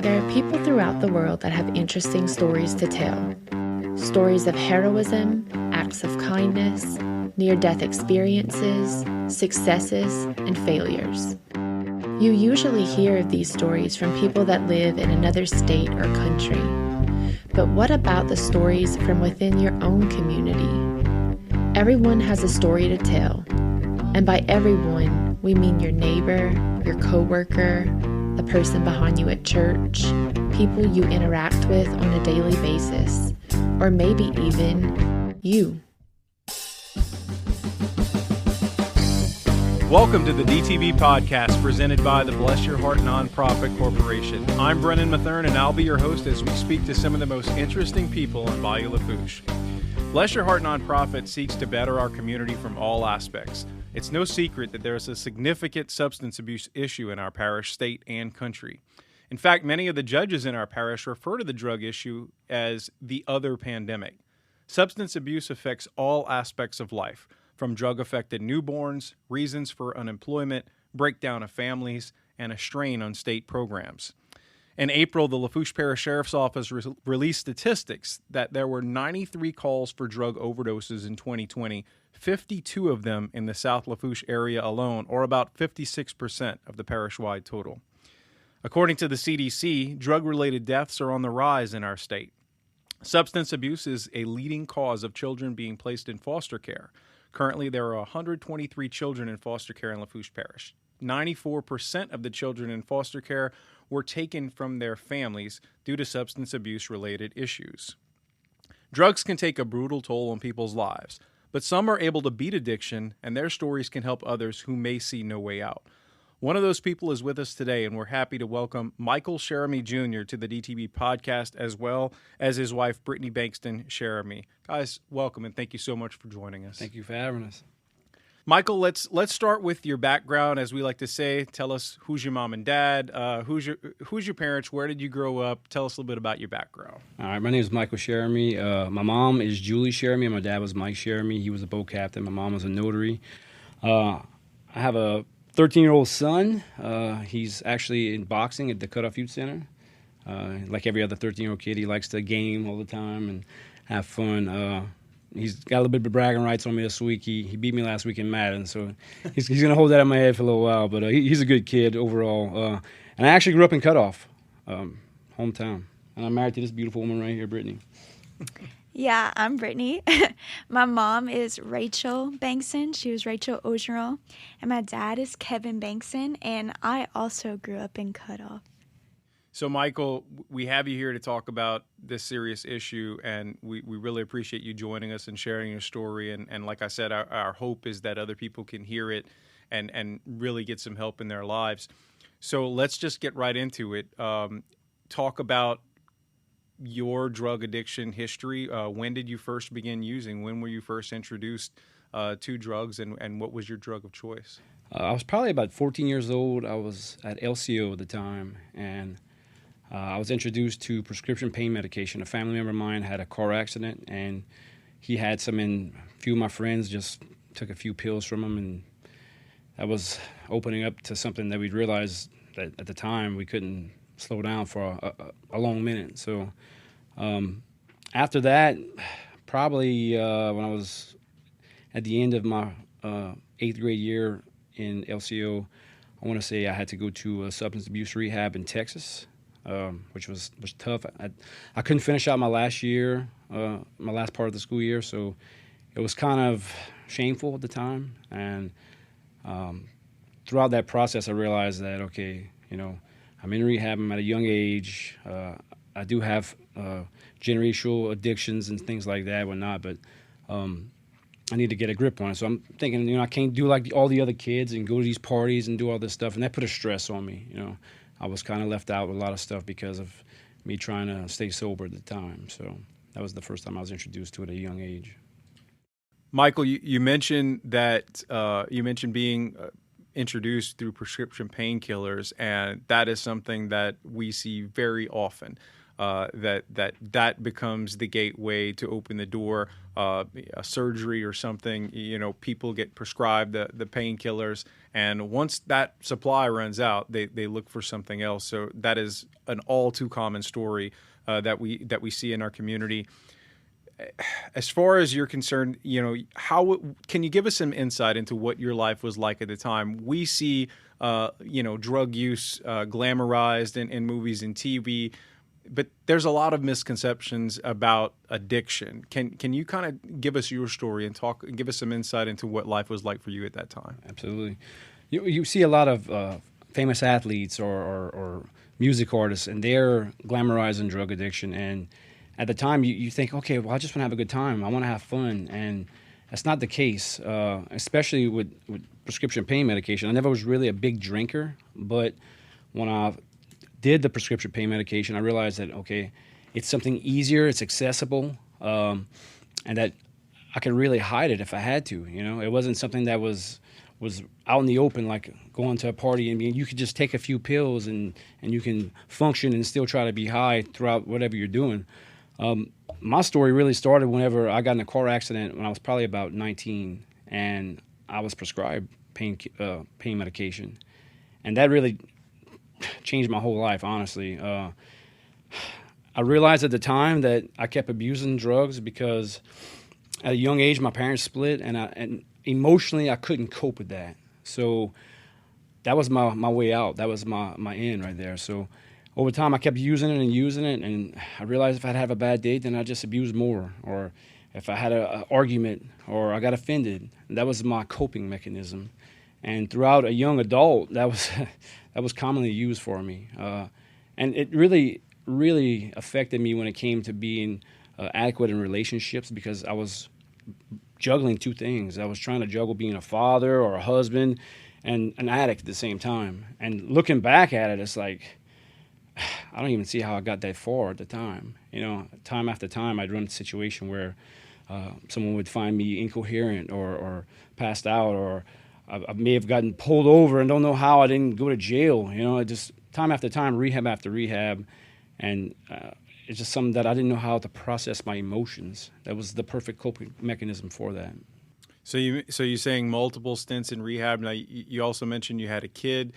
There are people throughout the world that have interesting stories to tell. Stories of heroism, acts of kindness, near-death experiences, successes, and failures. You usually hear of these stories from people that live in another state or country. But what about the stories from within your own community? Everyone has a story to tell. And by everyone, we mean your neighbor, your coworker, the person behind you at church, people you interact with on a daily basis, or maybe even you. Welcome to the DTB Podcast presented by the Bless Your Heart Nonprofit Corporation. I'm Brennan Matherne, and I'll be your host as we speak to some of the most interesting people in Bayou Lafourche. Bless Your Heart Nonprofit seeks to better our community from all aspects. It's no secret that there is a significant substance abuse issue in our parish, state, and country. In fact, many of the judges in our parish refer to the drug issue as the other pandemic. Substance abuse affects all aspects of life, from drug-affected newborns, reasons for unemployment, breakdown of families, and a strain on state programs. In April, the Lafourche Parish Sheriff's Office released statistics that there were 93 calls for drug overdoses in 2020, 52 of them in the South Lafourche area alone, or about 56% of the parish-wide total. According to the CDC, drug-related deaths are on the rise in our state. Substance abuse is a leading cause of children being placed in foster care. Currently, there are 123 children in foster care in Lafourche Parish. 94% of the children in foster care were taken from their families due to substance abuse-related issues. Drugs can take a brutal toll on people's lives, but some are able to beat addiction, and their stories can help others who may see no way out. One of those people is with us today, and we're happy to welcome Michael Cheramie Jr. to the DTB Podcast, as well as his wife, Brittany Cheramie. Guys, welcome, and thank you so much for joining us. Thank you for having us. Michael, let's start with your background, as we like to say. Tell us who's your mom and dad, who's your parents, where did you grow up? Tell us a little bit about your background. All right, my name is Michael Cheramie. My mom is Julie Cheramie, and my dad was Mike Cheramie. He was a boat captain. My mom was a notary. I have a 13-year-old son. He's actually in boxing at the Cutoff Youth Center. Like every other 13-year-old kid, he likes to game all the time and have fun. He's got a little bit of bragging rights on me this week. He beat me last week in Madden, so he's going to hold that in my head for a little while. But he's a good kid overall. And I actually grew up in Cutoff, hometown. And I'm married to this beautiful woman right here, Brittany. Yeah, I'm Brittany. My mom is Rachel Bankson. She was Rachel Ogeron. And my dad is Kevin Bankson. And I also grew up in Cutoff. So, Michael, we have you here to talk about this serious issue, and we really appreciate you joining us and sharing your story. And like I said, our hope is that other people can hear it and really get some help in their lives. So let's just get right into it. Talk about your drug addiction history. When did you first begin using? When were you first introduced to drugs, and what was your drug of choice? I was probably about 14 years old. I was at LCO at the time, and I was introduced to prescription pain medication. A family member of mine had a car accident, and he had some, and a few of my friends just took a few pills from him, and that was opening up to something that we'd realized that at the time we couldn't slow down for a long minute. So after that, probably when I was at the end of my 8th grade year in LCO, I want to say I had to go to a substance abuse rehab in Texas. Which was tough. I couldn't finish out my last year, my last part of the school year, so it was kind of shameful at the time. And throughout that process, I realized that, okay, I'm in rehab, I'm at a young age. I do have generational addictions and things like that, whatnot, but I need to get a grip on it. So I'm thinking, I can't do like all the other kids and go to these parties and do all this stuff, and that put a stress on me, I was kind of left out with a lot of stuff because of me trying to stay sober at the time. So that was the first time I was introduced to it at a young age. Michael, you mentioned that being introduced through prescription painkillers, and that is something that we see very often. that becomes the gateway to open the door. A surgery or something, people get prescribed the painkillers, and once that supply runs out, they look for something else. So that is an all too common story that we see in our community. As far as you're concerned, how can you give us some insight into what your life was like at the time? We see, drug use glamorized in movies and TV, but there's a lot of misconceptions about addiction. Can you kind of give us your story and give us some insight into what life was like for you at that time? Absolutely. You see a lot of famous athletes or music artists, and they're glamorizing drug addiction. And at the time, you think, okay, well, I just want to have a good time. I want to have fun. And that's not the case, especially with prescription pain medication. I never was really a big drinker, but when I did the prescription pain medication, I realized that, okay, it's something easier, it's accessible, and that I could really hide it if I had to. It wasn't something that was out in the open, like going to a party and you could just take a few pills and you can function and still try to be high throughout whatever you're doing. My story really started whenever I got in a car accident when I was probably about 19, and I was prescribed pain medication, and that really changed my whole life, honestly. I realized at the time that I kept abusing drugs because at a young age my parents split, and emotionally I couldn't cope with that. So that was my way out. That was my end right there. So over time I kept using it, and I realized if I'd have a bad day, then I just abused more. Or if I had an argument or I got offended, that was my coping mechanism. And throughout a young adult, that was commonly used for me. And it really, really affected me when it came to being adequate in relationships, because I was juggling two things. I was trying to juggle being a father or a husband and an addict at the same time. And looking back at it, it's like, I don't even see how I got that far at the time. Time after time, I'd run into a situation where someone would find me incoherent or passed out, or I may have gotten pulled over and don't know how I didn't go to jail. Just time after time, rehab after rehab. And it's just something that I didn't know how to process my emotions. That was the perfect coping mechanism for that. So you're saying multiple stints in rehab. Now, you also mentioned you had a kid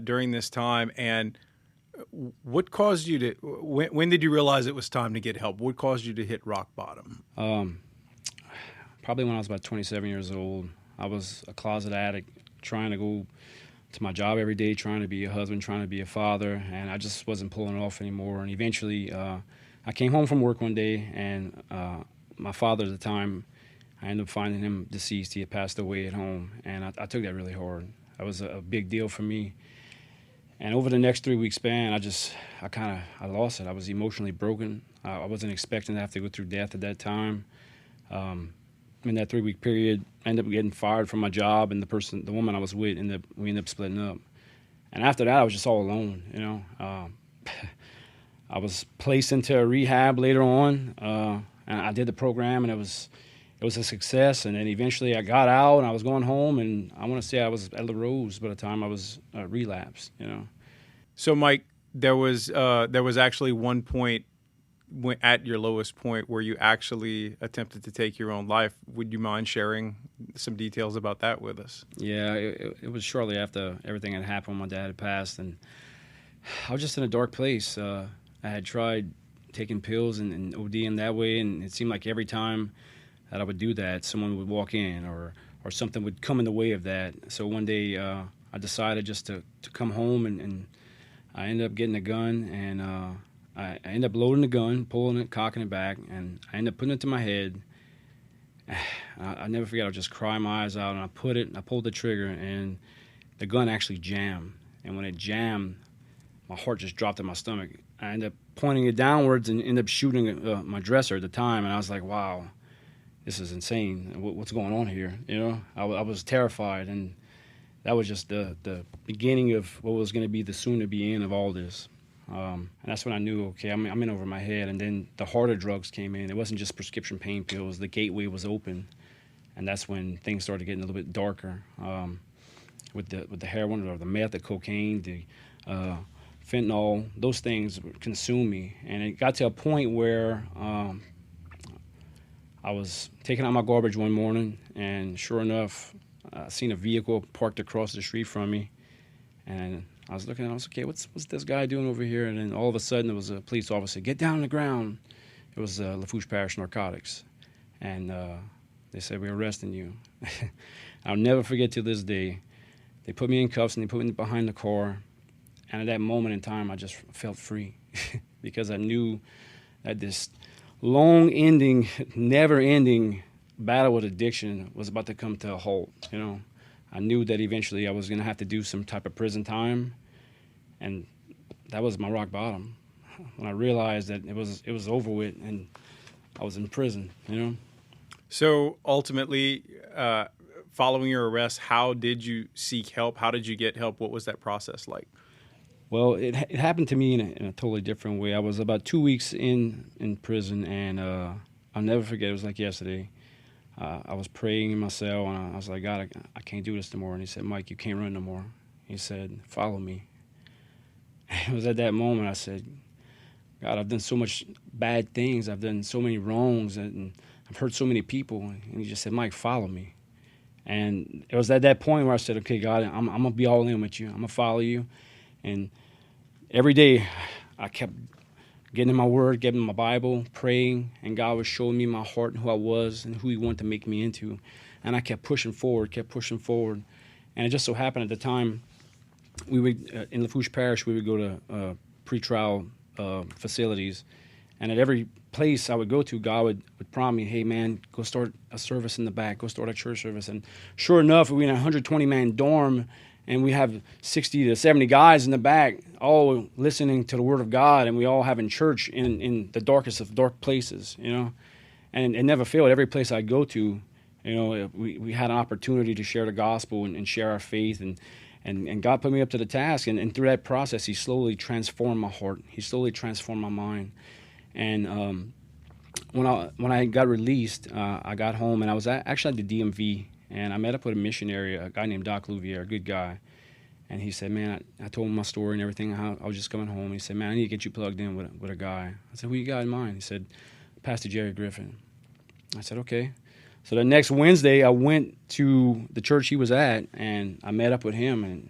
during this time. And what caused you to, when did you realize it was time to get help? What caused you to hit rock bottom? Probably when I was about 27 years old. I was a closet addict, trying to go to my job every day, trying to be a husband, trying to be a father, and I just wasn't pulling it off anymore. And eventually, I came home from work one day, and my father at the time, I ended up finding him deceased. He had passed away at home, and I took that really hard. That was a big deal for me. And over the next 3-week span, I lost it. I was emotionally broken. I wasn't expecting to have to go through death at that time. In that 3-week period, I ended up getting fired from my job, and the woman I was with, we ended up splitting up. And after that, I was just all alone. I was placed into a rehab later on, and I did the program, and it was a success. And then eventually, I got out, and I was going home, and I want to say I was at La Rose by the time I was relapsed. So, Mike, there was actually one point at your lowest point where you actually attempted to take your own life. Would you mind sharing some details about that with us? Yeah, it was shortly after everything had happened. My dad had passed, and I was just in a dark place. I had tried taking pills and ODing that way, and it seemed like every time that I would do that, someone would walk in or something would come in the way of that. So one day I decided just to come home, and I ended up getting a gun, and I ended up loading the gun, pulling it, cocking it back, and I ended up putting it to my head. I never forget, I was just crying my eyes out, and I pulled the trigger, and the gun actually jammed. And when it jammed, my heart just dropped in my stomach. I ended up pointing it downwards and ended up shooting my dresser at the time, and I was like, wow, this is insane. What's going on here? I was terrified, and that was just the beginning of what was going to be the soon-to-be end of all this. And that's when I knew, okay, I'm in over my head. And then the harder drugs came in. It wasn't just prescription pain pills. The gateway was open, and that's when things started getting a little bit darker. With the heroin or the meth, the cocaine, the fentanyl, those things would consume me. And it got to a point where I was taking out my garbage one morning, and sure enough, I seen a vehicle parked across the street from me. And I was looking, and I was okay, what's this guy doing over here? And then all of a sudden, there was a police officer, get down on the ground. It was Lafourche Parish Narcotics. And they said, we're arresting you. I'll never forget to this day. They put me in cuffs, and they put me behind the car. And at that moment in time, I just felt free because I knew that this long-ending, never-ending battle with addiction was about to come to a halt. I knew that eventually I was going to have to do some type of prison time, and that was my rock bottom. When I realized that it was over with and I was in prison. So ultimately, following your arrest, how did you seek help? How did you get help? What was that process like? Well, it happened to me in a totally different way. I was about 2 weeks in prison, and I'll never forget. It was like yesterday. I was praying in my cell, and I was like, God, I can't do this no more. And he said, Mike, you can't run no more. He said, follow me. It was at that moment I said, God, I've done so much bad things. I've done so many wrongs, and I've hurt so many people. And he just said, Mike, follow me. And it was at that point where I said, okay, God, I'm going to be all in with you. I'm going to follow you. And every day I kept getting in my word, getting in my Bible, praying, and God was showing me my heart and who I was and who he wanted to make me into. And I kept pushing forward. And it just so happened at the time, we would, in Lafourche Parish, we would go to pretrial facilities. And at every place I would go to, God would prompt me, hey, man, go start a service in the back, go start a church service. And sure enough, we were in a 120-man dorm, and we have 60 to 70 guys in the back all listening to the Word of God, and we all having church in the darkest of dark places, And it never failed. Every place I go to, we had an opportunity to share the gospel and share our faith, and God put me up to the task. And through that process, he slowly transformed my heart. He slowly transformed my mind. And when I got released, I got home, and I was actually at the DMV. And I met up with a missionary, a guy named Doc Louvier, a good guy. And he said, man, I told him my story and everything, how I was just coming home. He said, man, I need to get you plugged in with a guy. I said, who you got in mind? He said, Pastor Jerry Griffin. I said, okay. So the next Wednesday, I went to the church he was at, and I met up with him.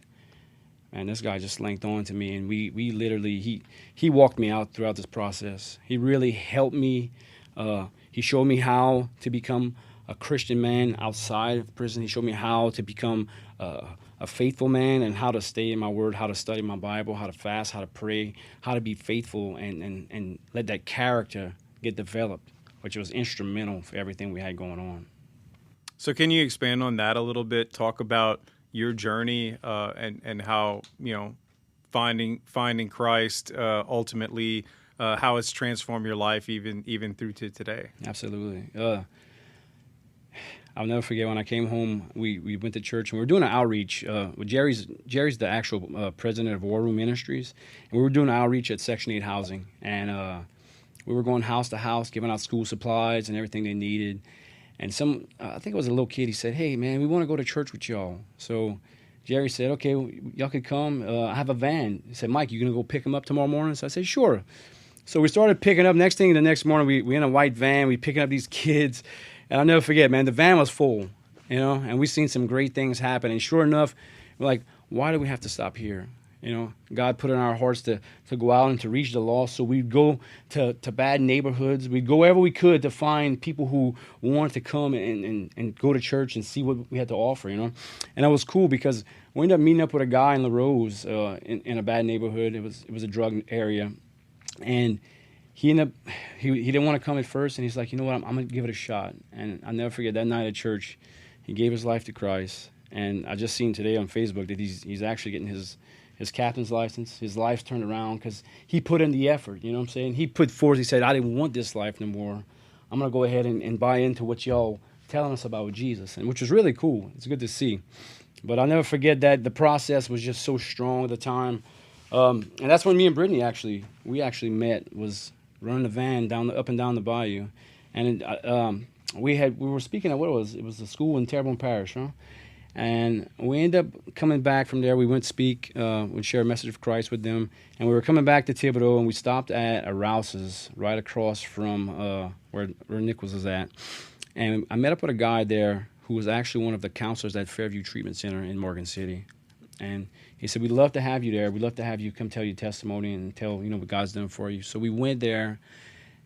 And this guy just linked on to me. And we literally, he walked me out throughout this process. He really helped me. He showed me how to become a Christian man outside of prison. He showed me how to become a faithful man and how to stay in my word, how to study my Bible, how to fast, how to pray, how to be faithful and let that character get developed, which was instrumental for everything we had going on. So can you expand on that a little bit? Talk about your journey and how, finding Christ ultimately, how it's transformed your life even through to today. Absolutely. I'll never forget when I came home, we went to church, and we were doing an outreach. Jerry's the actual president of War Room Ministries, and we were doing an outreach at Section 8 housing. And we were going house to house, giving out school supplies and everything they needed. And I think it was a little kid, he said, hey, man, we want to go to church with y'all. So Jerry said, okay, y'all could come. I have a van. He said, Mike, you going to go pick them up tomorrow morning? So I said, sure. So we started picking up. Next thing, the next morning, we in a white van. We picking up these kids. And I'll never forget, man, the van was full, and we seen some great things happen. And sure enough, we're like, why do we have to stop here? God put in our hearts to go out and to reach the lost. So we'd go to bad neighborhoods. We'd go wherever we could to find people who wanted to come and go to church and see what we had to offer, And it was cool because we ended up meeting up with a guy in La Rose in a bad neighborhood. It was a drug area. And he didn't want to come at first, and he's like, you know what, I'm going to give it a shot. And I'll never forget that night at church, he gave his life to Christ. And I just seen today on Facebook that he's actually getting his captain's license. His life's turned around because he put in the effort, you know what I'm saying? He put forth, he said, I didn't want this life no more. I'm going to go ahead and buy into what y'all telling us about Jesus, and which was really cool. It's good to see. But I'll never forget that the process was just so strong at the time. And that's when me and Brittany we actually met, was running the van up and down the bayou. And we were speaking at it was the school in Terrebonne Parish, huh? And we ended up coming back from there. We went speak, we'd share a message of Christ with them. And we were coming back to Thibodeau, and we stopped at a Rouse's right across from where Nick was at. And I met up with a guy there who was actually one of the counselors at Fairview Treatment Center in Morgan City. And he said, we'd love to have you there. We'd love to have you come tell your testimony and tell, what God's done for you. So we went there,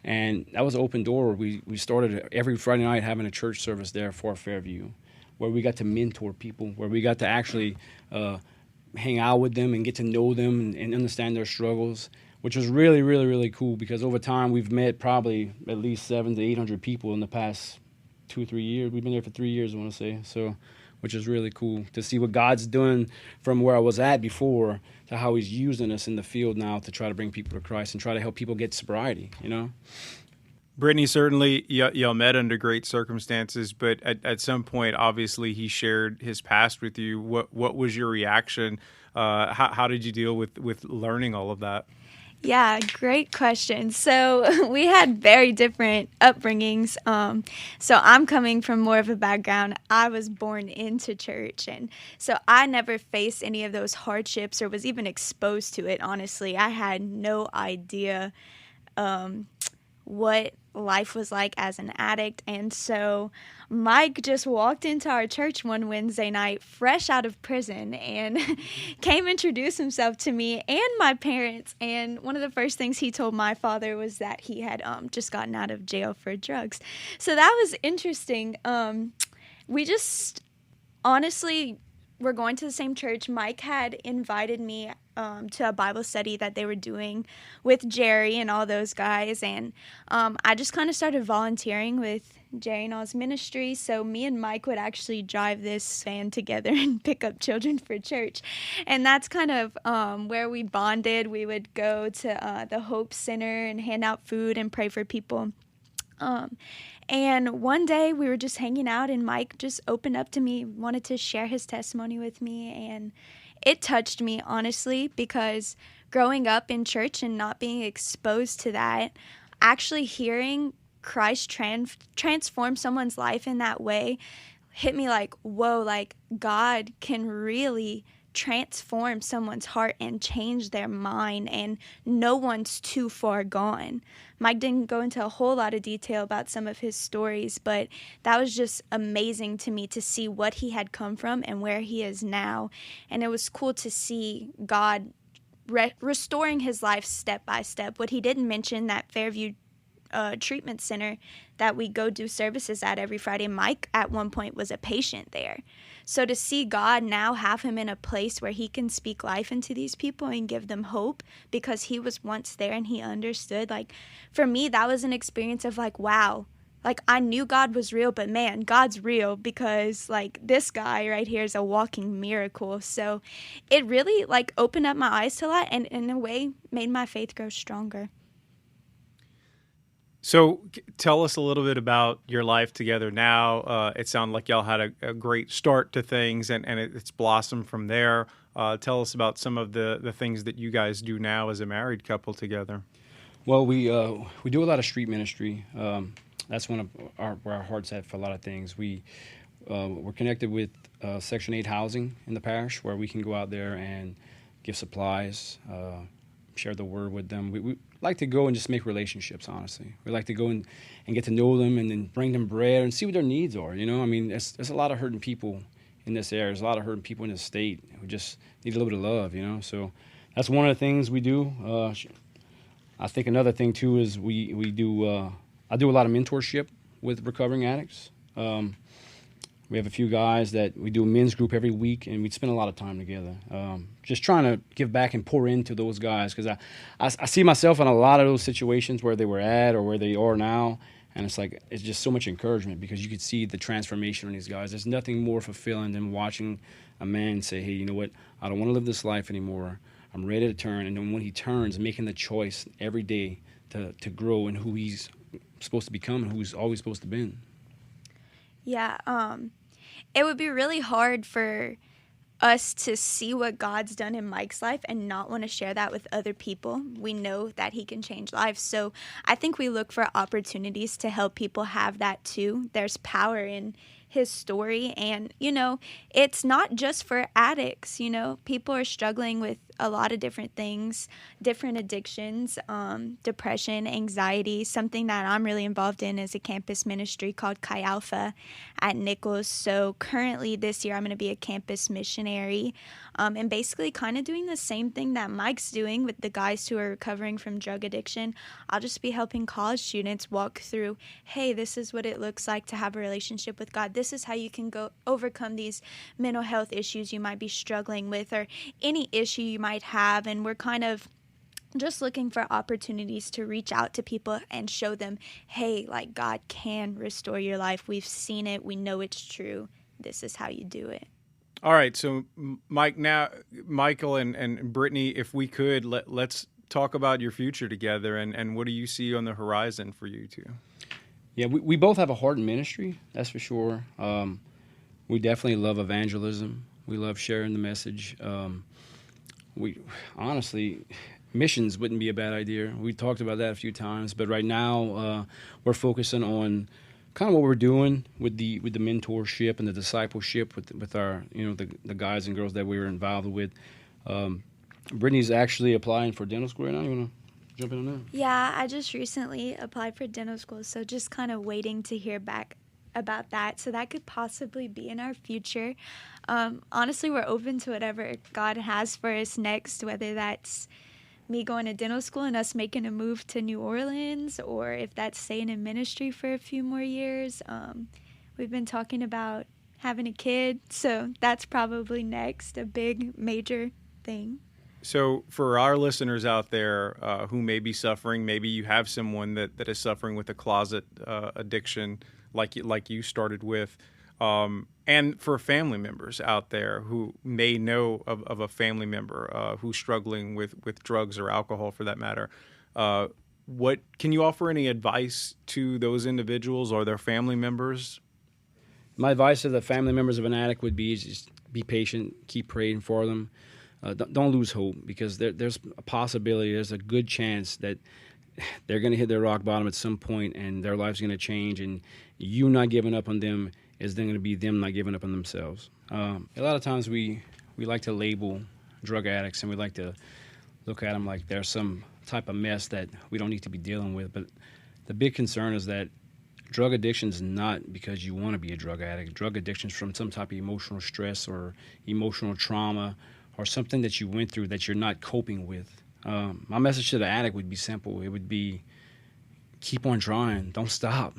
and that was an open door. We started every Friday night having a church service there for Fairview, where we got to mentor people, where we got to actually hang out with them and get to know them and understand their struggles, which was really, really, really cool, because over time we've met probably at least 700 to 800 people in the past 2 or 3 years. We've been there for 3 years, I want to say, so which is really cool to see what God's doing from where I was at before to how he's using us in the field now to try to bring people to Christ and try to help people get sobriety, Brittany, certainly y'all met under great circumstances, but at some point, obviously, he shared his past with you. What was your reaction? How did you deal with learning all of that? Yeah, great question. So we had very different upbringings. So I'm coming from more of a background. I was born into church, and so I never faced any of those hardships or was even exposed to it, honestly. I had no idea what life was like as an addict. And so Mike just walked into our church one Wednesday night fresh out of prison and came introduce himself to me and my parents. And one of the first things he told my father was that he had just gotten out of jail for drugs. So that was interesting. We just honestly were going to the same church. Mike had invited me to a Bible study that they were doing with Jerry and all those guys, and I just kind of started volunteering with Jerry and all's ministry. So me and Mike would actually drive this van together and pick up children for church, and that's kind of where we bonded. We would go to the Hope Center and hand out food and pray for people. And one day we were just hanging out, and Mike just opened up to me, wanted to share his testimony with me, and it touched me, honestly, because growing up in church and not being exposed to that, actually hearing Christ transform someone's life in that way hit me like, whoa, like God can really transform someone's heart and change their mind, and no one's too far gone. Mike didn't go into a whole lot of detail about some of his stories, but that was just amazing to me to see what he had come from and where he is now. And it was cool to see God restoring his life step by step. What he didn't mention, that Fairview treatment center that we go do services at every Friday, Mike at one point was a patient there. So to see God now have him in a place where he can speak life into these people and give them hope because he was once there and he understood, like, for me, that was an experience of like, wow, like I knew God was real, but man, God's real, because like this guy right here is a walking miracle. So it really like opened up my eyes to a lot, and in a way made my faith grow stronger. So tell us a little bit about your life together now. It sounded like y'all had a great start to things, and it's blossomed from there. Tell us about some of the things that you guys do now as a married couple together. Well, we do a lot of street ministry. That's one of where our heart's at for a lot of things. We're connected with Section 8 housing in the parish, where we can go out there and give supplies, share the word with them. We like to go and just make relationships, honestly. We like to go and get to know them and then bring them bread and see what their needs are, you know? I mean, there's a lot of hurting people in this area. There's a lot of hurting people in this state who just need a little bit of love, you know? So that's one of the things we do. I think another thing, too, is we do I do a lot of mentorship with recovering addicts. We have a few guys that we do a men's group every week, and we spend a lot of time together, just trying to give back and pour into those guys, because I see myself in a lot of those situations where they were at or where they are now, and it's just so much encouragement because you could see the transformation in these guys. There's nothing more fulfilling than watching a man say, hey, you know what, I don't want to live this life anymore. I'm ready to turn. And then when he turns, making the choice every day to grow in who he's supposed to become and who he's always supposed to be. Yeah, it would be really hard for us to see what God's done in Mike's life and not want to share that with other people. We know that he can change lives. So I think we look for opportunities to help people have that too. There's power in his story. And, it's not just for addicts. People are struggling with a lot of different things, different addictions, depression, anxiety. Something that I'm really involved in is a campus ministry called Chi Alpha at Nichols. So currently this year I'm going to be a campus missionary, and basically kind of doing the same thing that Mike's doing with the guys who are recovering from drug addiction. I'll just be helping college students walk through, hey, this is what it looks like to have a relationship with God. This is how you can go overcome these mental health issues you might be struggling with, or any issue you might have. And we're kind of just looking for opportunities to reach out to people and show them, hey, like, God can restore your life. We've seen it. We know it's true. This is how you do it. All right. So, Michael and Brittany, if we could, let's talk about your future together, and what do you see on the horizon for you two? Yeah, we both have a heart in ministry, that's for sure. We definitely love evangelism. We love sharing the message. We honestly, missions wouldn't be a bad idea. We talked about that a few times, but right now we're focusing on kind of what we're doing with the mentorship and the discipleship with our the guys and girls that we were involved with. Brittany's actually applying for dental school right now. You want to jump in on that? Yeah, I just recently applied for dental school, so just kind of waiting to hear back about that. So that could possibly be in our future. Honestly, we're open to whatever God has for us next, whether that's me going to dental school and us making a move to New Orleans, or if that's staying in ministry for a few more years. We've been talking about having a kid, so that's probably next, a big, major thing. So for our listeners out there who may be suffering, maybe you have someone that is suffering with a closet addiction like you started with, and for family members out there who may know of a family member who's struggling with drugs or alcohol for that matter, what can you offer any advice to those individuals or their family members? My advice to the family members of an addict would be just be patient, keep praying for them. Don't lose hope, because there's a possibility, there's a good chance that they're going to hit their rock bottom at some point and their life's going to change, and you not giving up on them is then going to be them not giving up on themselves. A lot of times we like to label drug addicts, and we like to look at them like they're some type of mess that we don't need to be dealing with. But the big concern is that drug addiction is not because you want to be a drug addict. Drug addiction is from some type of emotional stress or emotional trauma, or something that you went through that you're not coping with. My message to the addict would be simple. It would be, keep on trying. Don't stop.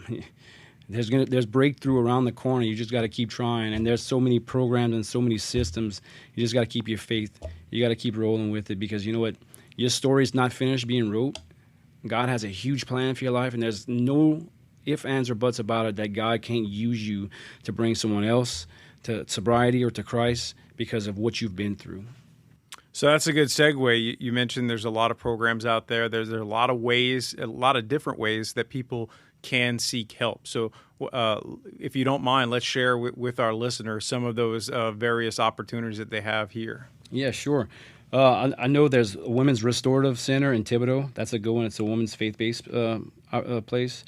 There's breakthrough around the corner. You just got to keep trying. And there's so many programs and so many systems. You just got to keep your faith. You got to keep rolling with it, because you know what? Your story's not finished being wrote. God has a huge plan for your life, and there's no ifs, ands, or buts about it that God can't use you to bring someone else to sobriety or to Christ because of what you've been through. So that's a good segue. You mentioned there's a lot of programs out there. There's a lot of ways, a lot of different ways that people can seek help. So if you don't mind, let's share with our listeners some of those various opportunities that they have here. Yeah, sure. I know there's a Women's Restorative Center in Thibodaux. That's a good one. It's a women's faith-based place.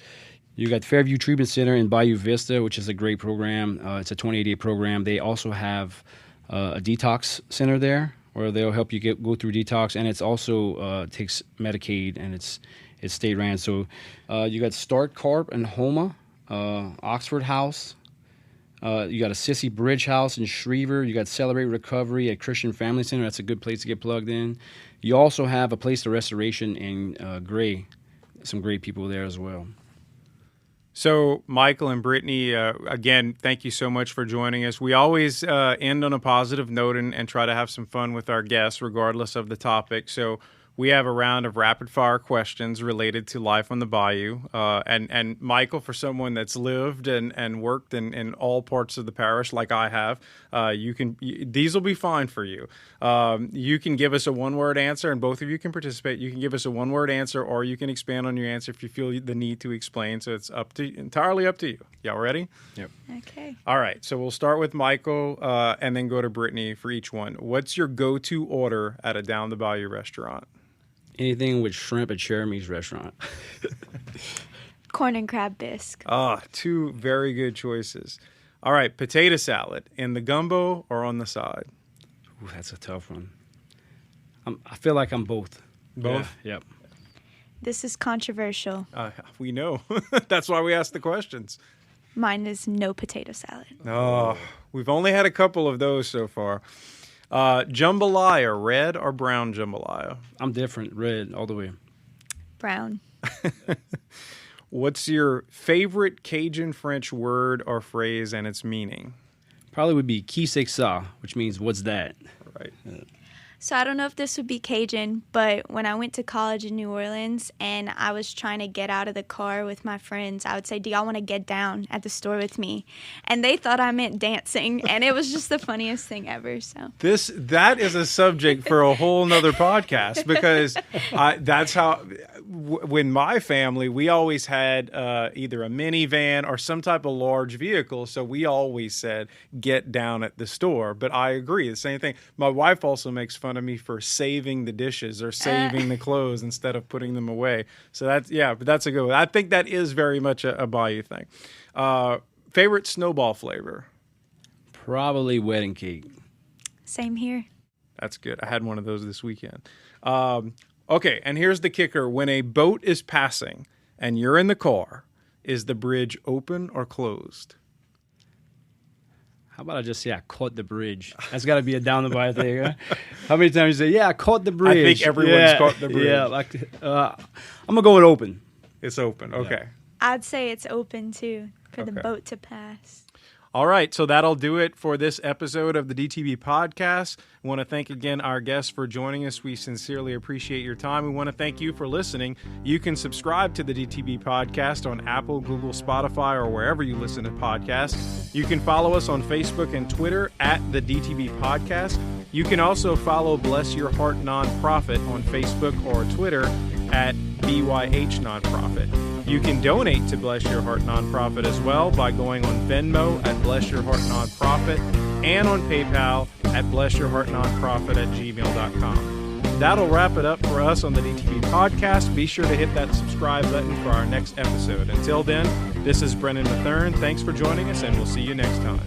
You got Fairview Treatment Center in Bayou Vista, which is a great program. It's a 28-day program. They also have a detox center there where they'll help you go through detox, and it's also takes Medicaid, and it's state ran. So you got Start Carp and Homa, Oxford House. You got a Sissy Bridge House in Schriever. You got Celebrate Recovery at Christian Family Center. That's a good place to get plugged in. You also have a place of restoration in Gray. Some great people there as well. So, Michael and Brittany, again, thank you so much for joining us. We always end on a positive note and try to have some fun with our guests, regardless of the topic. So we have a round of rapid-fire questions related to life on the bayou. And Michael, for someone that's lived and worked in all parts of the parish like I have, these will be fine for you. You can give us a one-word answer, and both of you can participate. You can give us a one-word answer, or you can expand on your answer if you feel the need to explain. So it's entirely up to you. Y'all ready? Yep. Okay. All right. So we'll start with Michael and then go to Brittany for each one. What's your go-to order at a down the bayou restaurant? Anything with shrimp at Cheramie's restaurant. Corn and crab bisque. Two very good choices. All right, potato salad in the gumbo or on the side? Ooh, that's a tough one. I feel like I'm both. Both? Yeah, yep. This is controversial. We know. That's why we ask the questions. Mine is no potato salad. Oh, we've only had a couple of those so far. Jambalaya, red or brown jambalaya? I'm different. Red all the way. Brown. What's your favorite Cajun French word or phrase and its meaning? Probably would be qui c'est ça, which means what's that? Right. So I don't know if this would be Cajun, but when I went to college in New Orleans and I was trying to get out of the car with my friends, I would say, do y'all want to get down at the store with me? And they thought I meant dancing, and it was just the funniest thing ever. So That is a subject for a whole nother podcast, because that's how, when my family, we always had either a minivan or some type of large vehicle. So we always said, get down at the store. But I agree, the same thing. My wife also makes fun of me for saving the dishes or saving the clothes instead of putting them away. So but that's a good one. I think that is very much a Bayou thing. Favorite snowball flavor? Probably wedding cake. same here. That's good. I had one of those this weekend. Okay, and here's the kicker. When a boat is passing and you're in the car, is the bridge open or closed? How about I just say I caught the bridge? That's got to be a down the by thing. Huh? How many times you say, I caught the bridge? I think everyone's caught the bridge. Yeah, I'm going to go with open. It's open. Okay. Yeah. I'd say it's open, too, for the boat to pass. All right, so that'll do it for this episode of the DTB Podcast. I want to thank again our guests for joining us. We sincerely appreciate your time. We want to thank you for listening. You can subscribe to the DTB Podcast on Apple, Google, Spotify, or wherever you listen to podcasts. You can follow us on Facebook and Twitter at the DTB Podcast. You can also follow Bless Your Heart Nonprofit on Facebook or Twitter at BYH Nonprofit. You can donate to Bless Your Heart Nonprofit as well by going on Venmo at Bless Your Heart Nonprofit and on PayPal at blessyourheartnonprofit@gmail.com. That'll wrap it up for us on the DTB Podcast. Be sure to hit that subscribe button for our next episode. Until then, this is Brennan Matherne. Thanks for joining us, and we'll see you next time.